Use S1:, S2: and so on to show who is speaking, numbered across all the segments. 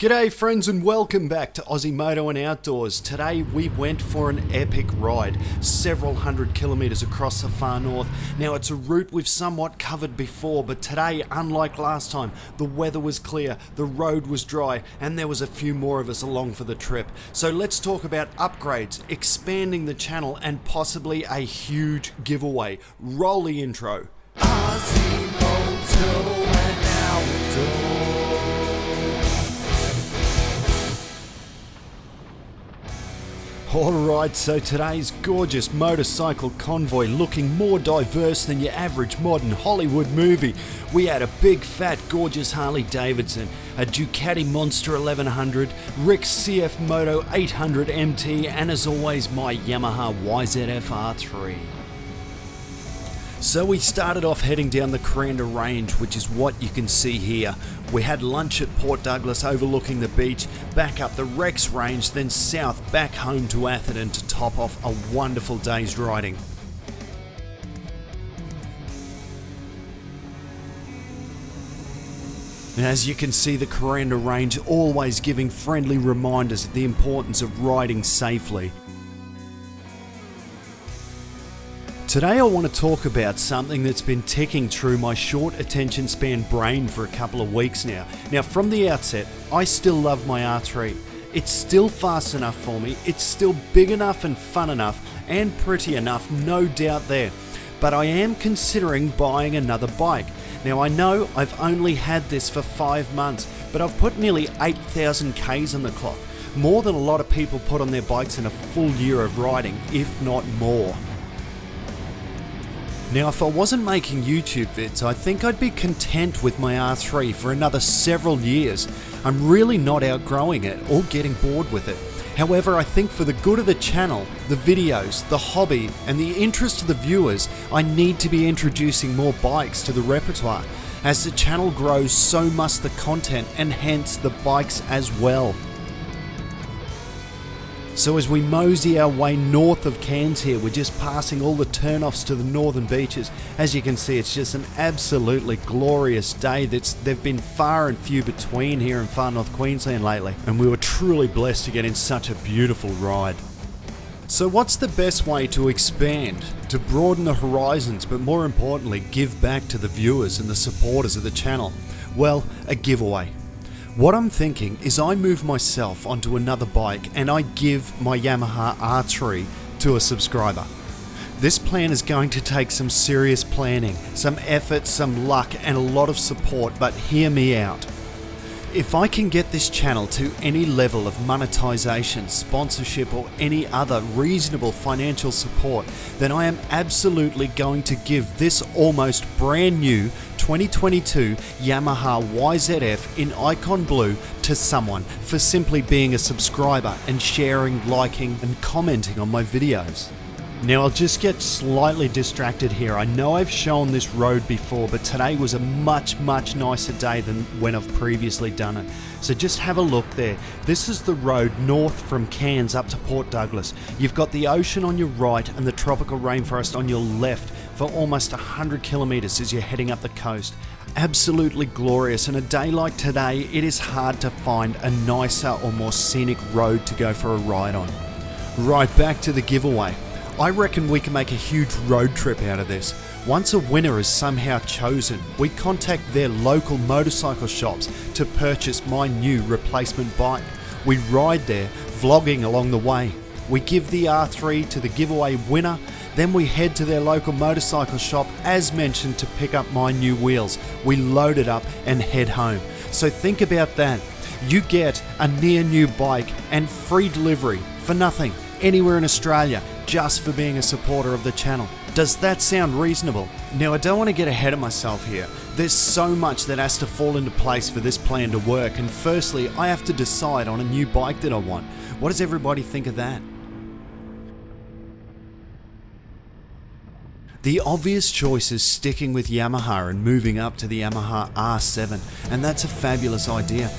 S1: G'day friends and welcome back to Aussie Moto and Outdoors. Today we went for an epic ride, several hundred kilometres across the far north. Now it's a route we've somewhat covered before, but today, unlike last time, the weather was clear, the road was dry, and there was a few more of us along for the trip. So let's talk about upgrades, expanding the channel, and possibly a huge giveaway. Roll the intro.
S2: Aussie Moto and Outdoors.
S1: Alright, so today's gorgeous motorcycle convoy looking more diverse than your average modern Hollywood movie. We had a big fat gorgeous Harley Davidson, a Ducati Monster 1100, Rick's CF Moto 800 MT, and as always my Yamaha YZF R3. So we started off heading down the Coranda Range, which is what you can see here. We had lunch at Port Douglas overlooking the beach, back up the Rex Range, then south back home to Atherton to top off a wonderful day's riding. And as you can see, the Coranda Range always giving friendly reminders of the importance of riding safely. Today I want to talk about something that's been ticking through my short attention span brain for a couple of weeks now. Now from the outset, I still love my R3. It's still fast enough for me, it's still big enough and fun enough, and pretty enough, no doubt there. But I am considering buying another bike. Now I know I've only had this for 5 months, but I've put nearly 8,000 Ks on the clock. More than a lot of people put on their bikes in a full year of riding, if not more. Now if I wasn't making YouTube vids, I think I'd be content with my R3 for another several years. I'm really not outgrowing it or getting bored with it. However, I think for the good of the channel, the videos, the hobby, and the interest of the viewers, I need to be introducing more bikes to the repertoire. As the channel grows, so must the content and hence the bikes as well. So as we mosey our way north of Cairns here, we're just passing all the turnoffs to the northern beaches. As you can see, it's just an absolutely glorious day. They've been far and few between here in far north Queensland lately, and we were truly blessed to get in such a beautiful ride. So what's the best way to expand, to broaden the horizons, but more importantly, give back to the viewers and the supporters of the channel? Well, a giveaway. What I'm thinking is I move myself onto another bike and I give my Yamaha R3 to a subscriber. This plan is going to take some serious planning, some effort, some luck, and a lot of support, but hear me out. If I can get this channel to any level of monetization, sponsorship, or any other reasonable financial support, then I am absolutely going to give this almost brand new 2022 Yamaha YZF in Icon Blue to someone for simply being a subscriber and sharing, liking, and commenting on my videos. Now I'll just get slightly distracted here. I know I've shown this road before, but today was a much nicer day than when I've previously done it. So just have a look there. This is the road north from Cairns up to Port Douglas. You've got the ocean on your right and the tropical rainforest on your left for almost 100 kilometres as you're heading up the coast. Absolutely glorious, and a day like today, it is hard to find a nicer or more scenic road to go for a ride on. Right, back to the giveaway. I reckon we can make a huge road trip out of this. Once a winner is somehow chosen, we contact their local motorcycle shops to purchase my new replacement bike. We ride there, vlogging along the way. We give the R3 to the giveaway winner, then we head to their local motorcycle shop as mentioned to pick up my new wheels. We load it up and head home. So think about that. You get a near new bike and free delivery for nothing anywhere in Australia, just for being a supporter of the channel. Does that sound reasonable? Now I don't want to get ahead of myself here. There's so much that has to fall into place for this plan to work, and firstly I have to decide on a new bike that I want. What does everybody think of that? The obvious choice is sticking with Yamaha and moving up to the Yamaha R7, and that's a fabulous idea.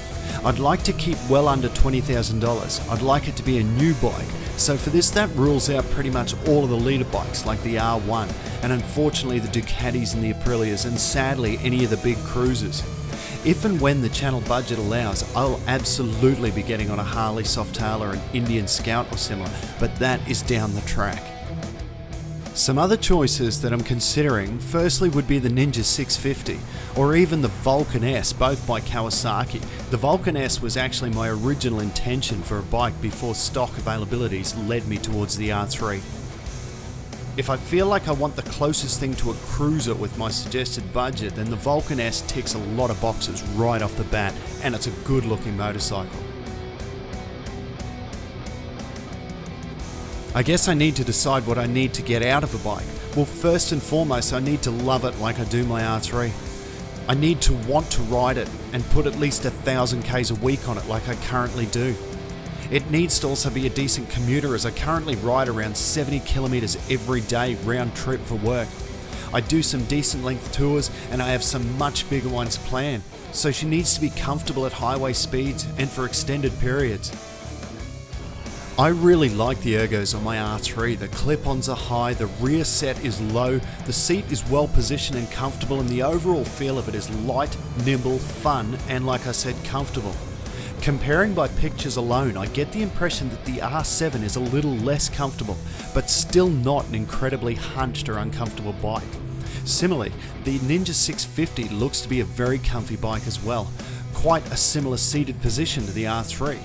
S1: I'd like to keep well under $20,000. I'd like it to be a new bike, so for this that rules out pretty much all of the leader bikes like the R1, and unfortunately the Ducatis and the Aprilias, and sadly any of the big cruisers. If and when the channel budget allows, I'll absolutely be getting on a Harley Softail or an Indian Scout or similar, but that is down the track. Some other choices that I'm considering firstly would be the Ninja 650 or even the Vulcan S, both by Kawasaki. The Vulcan S was actually my original intention for a bike before stock availabilities led me towards the R3. If I feel like I want the closest thing to a cruiser with my suggested budget, then the Vulcan S ticks a lot of boxes right off the bat, and it's a good looking motorcycle. I guess I need to decide what I need to get out of a bike. Well, first and foremost, I need to love it like I do my R3. I need to want to ride it and put at least 1,000 Ks a week on it like I currently do. It needs to also be a decent commuter, as I currently ride around 70 kilometers every day round trip for work. I do some decent length tours and I have some much bigger ones planned, so she needs to be comfortable at highway speeds and for extended periods. I really like the ergos on my R3. The clip-ons are high, the rear set is low, the seat is well positioned and comfortable, and the overall feel of it is light, nimble, fun, and like I said, comfortable. Comparing by pictures alone, I get the impression that the R7 is a little less comfortable, but still not an incredibly hunched or uncomfortable bike. Similarly, the Ninja 650 looks to be a very comfy bike as well, quite a similar seated position to the R3.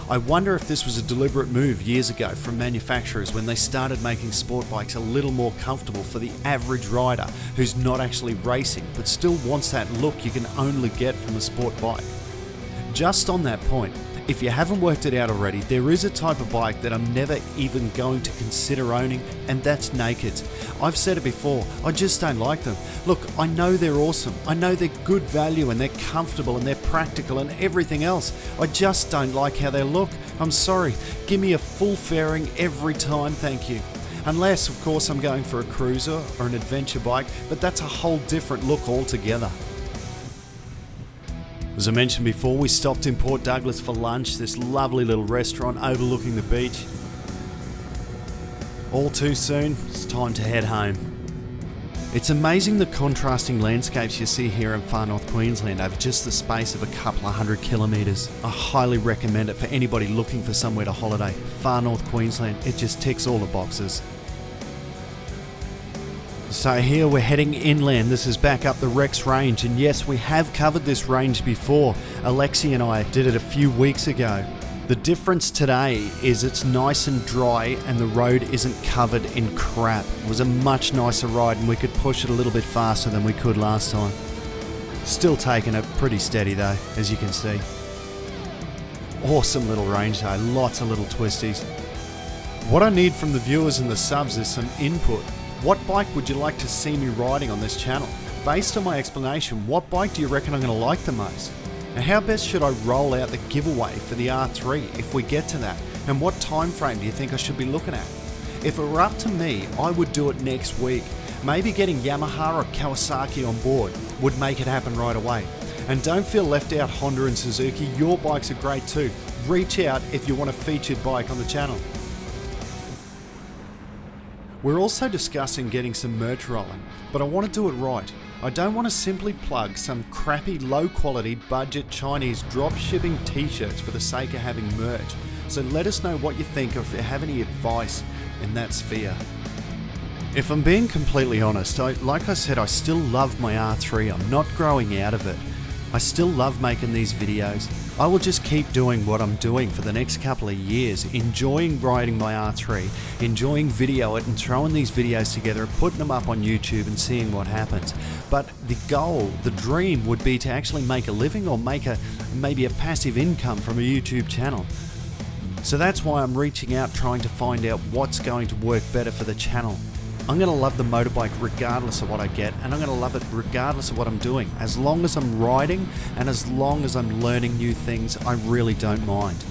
S1: I wonder if this was a deliberate move years ago from manufacturers when they started making sport bikes a little more comfortable for the average rider who's not actually racing but still wants that look you can only get from a sport bike. Just on that point, if you haven't worked it out already, there is a type of bike that I'm never even going to consider owning, and that's nakeds. I've said it before, I just don't like them. Look, I know they're awesome, I know they're good value and they're comfortable and they're practical and everything else. I just don't like how they look. I'm sorry, give me a full fairing every time, thank you. Unless, of course, I'm going for a cruiser or an adventure bike, but that's a whole different look altogether. As I mentioned before, we stopped in Port Douglas for lunch, this lovely little restaurant overlooking the beach. All too soon, it's time to head home. It's amazing the contrasting landscapes you see here in far north Queensland over just the space of a couple of 100 kilometres. I highly recommend it for anybody looking for somewhere to holiday. Far north Queensland, it just ticks all the boxes. So here we're heading inland. This is back up the Rex range, and yes, we have covered this range before. Alexi and I did it a few weeks ago. The difference today is it's nice and dry and the road isn't covered in crap. It was a much nicer ride and we could push it a little bit faster than we could last time. Still taking it pretty steady though, as you can see. Awesome little range though, lots of little twisties. What I need from the viewers and the subs is some input. What bike would you like to see me riding on this channel? Based on my explanation, what bike do you reckon I'm going to like the most? And how best should I roll out the giveaway for the R3 if we get to that? And what time frame do you think I should be looking at? If it were up to me, I would do it next week. Maybe getting Yamaha or Kawasaki on board would make it happen right away. And don't feel left out, Honda and Suzuki, your bikes are great too. Reach out if you want a featured bike on the channel. We're also discussing getting some merch rolling, but I want to do it right. I don't want to simply plug some crappy low quality budget Chinese drop shipping t-shirts for the sake of having merch. So let us know what you think or if you have any advice in that sphere. If I'm being completely honest, like I said, I still love my R3. I'm not growing out of it. I still love making these videos. I will just keep doing what I'm doing for the next couple of years, enjoying riding my R3, enjoying video it and throwing these videos together and putting them up on YouTube and seeing what happens. But the goal, the dream would be to actually make a living or make maybe a passive income from a YouTube channel. So that's why I'm reaching out trying to find out what's going to work better for the channel. I'm going to love the motorbike regardless of what I get, and I'm going to love it regardless of what I'm doing. As long as I'm riding and as long as I'm learning new things, I really don't mind.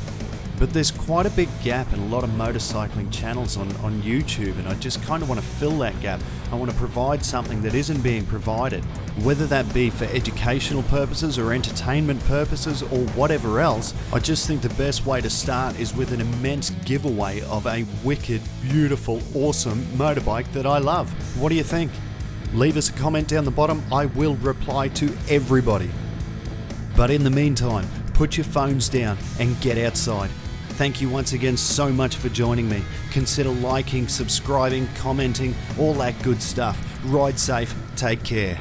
S1: But there's quite a big gap in a lot of motorcycling channels on YouTube, and I just kind of want to fill that gap. I want to provide something that isn't being provided, whether that be for educational purposes or entertainment purposes or whatever else. I just think the best way to start is with an immense giveaway of a wicked, beautiful, awesome motorbike that I love. What do you think? Leave us a comment down the bottom. I will reply to everybody. But in the meantime, put your phones down and get outside. Thank you once again so much for joining me. Consider liking, subscribing, commenting, all that good stuff. Ride safe, take care.